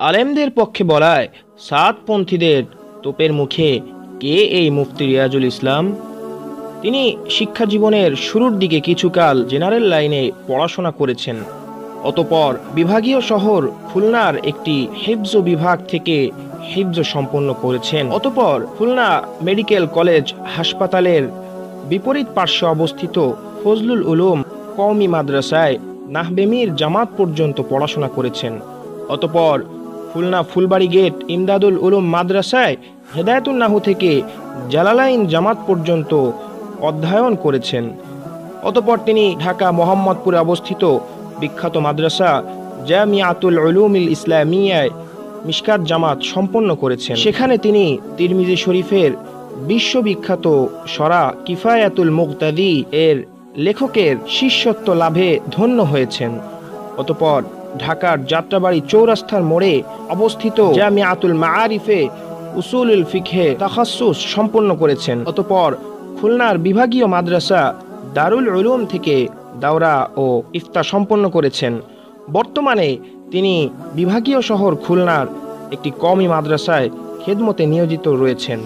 আলেমদের পক্ষে বলায় সাতপন্থীদের তোপের মুখে কে এই মুফতি রিয়াজুল ইসলাম। তিনি শিক্ষা জীবনের শুরুর দিকে কিছুকাল জেনারেল লাইনে পড়াশোনা করেছেন। অতঃপর বিভাগীয় শহর খুলনার একটি হিফজ বিভাগ থেকে হিফজ সম্পন্ন করেছেন। অতঃপর খুলনা মেডিকেল কলেজ হাসপাতালের বিপরীত পার্শ্বে অবস্থিত ফজলুল উলুম কওমি মাদ্রাসায় নাহবেমির জামাত পর্যন্ত পড়াশোনা করেছেন। অতঃপর খুলনা ফুলবাড়ি গেট ইমদাদুল উলুম মাদ্রাসায় হেদায়েতুন নাহু থেকে জালালাইন জামাত পর্যন্ত অধ্যয়ন করেছেন। অতঃপর তিনি ঢাকা মোহাম্মদপুরে অবস্থিত বিখ্যাত মাদ্রাসা জামিয়াতুল উলুমিল ইসলামিয়ায় মিশকাত জামাত সম্পন্ন করেছেন। সেখানে তিনি তিরমিজি শরীফের বিশ্ববিখ্যাত সরা কিফায়াতুল মুক্তাদি এর লেখকের শিষ্যত্ব লাভে ধন্য হয়েছেন। অতঃপর ঢাকার যাত্রাবাড়ি চৌরাস্তার মোড়ে অবস্থিত জামিয়াতুল মাআরিফে উসুলুল ফিকহে তাখাসসুস সম্পন্ন করেছেন। অতঃপর খুলনার বিভাগীয় মাদ্রাসা দারুল উলুম থেকে দাওরা ও ইফতা সম্পন্ন করেছেন। বর্তমানে তিনি বিভাগীয় শহর খুলনার একটি কওমি মাদ্রাসায় খেদমতে নিয়োজিত রয়েছেন।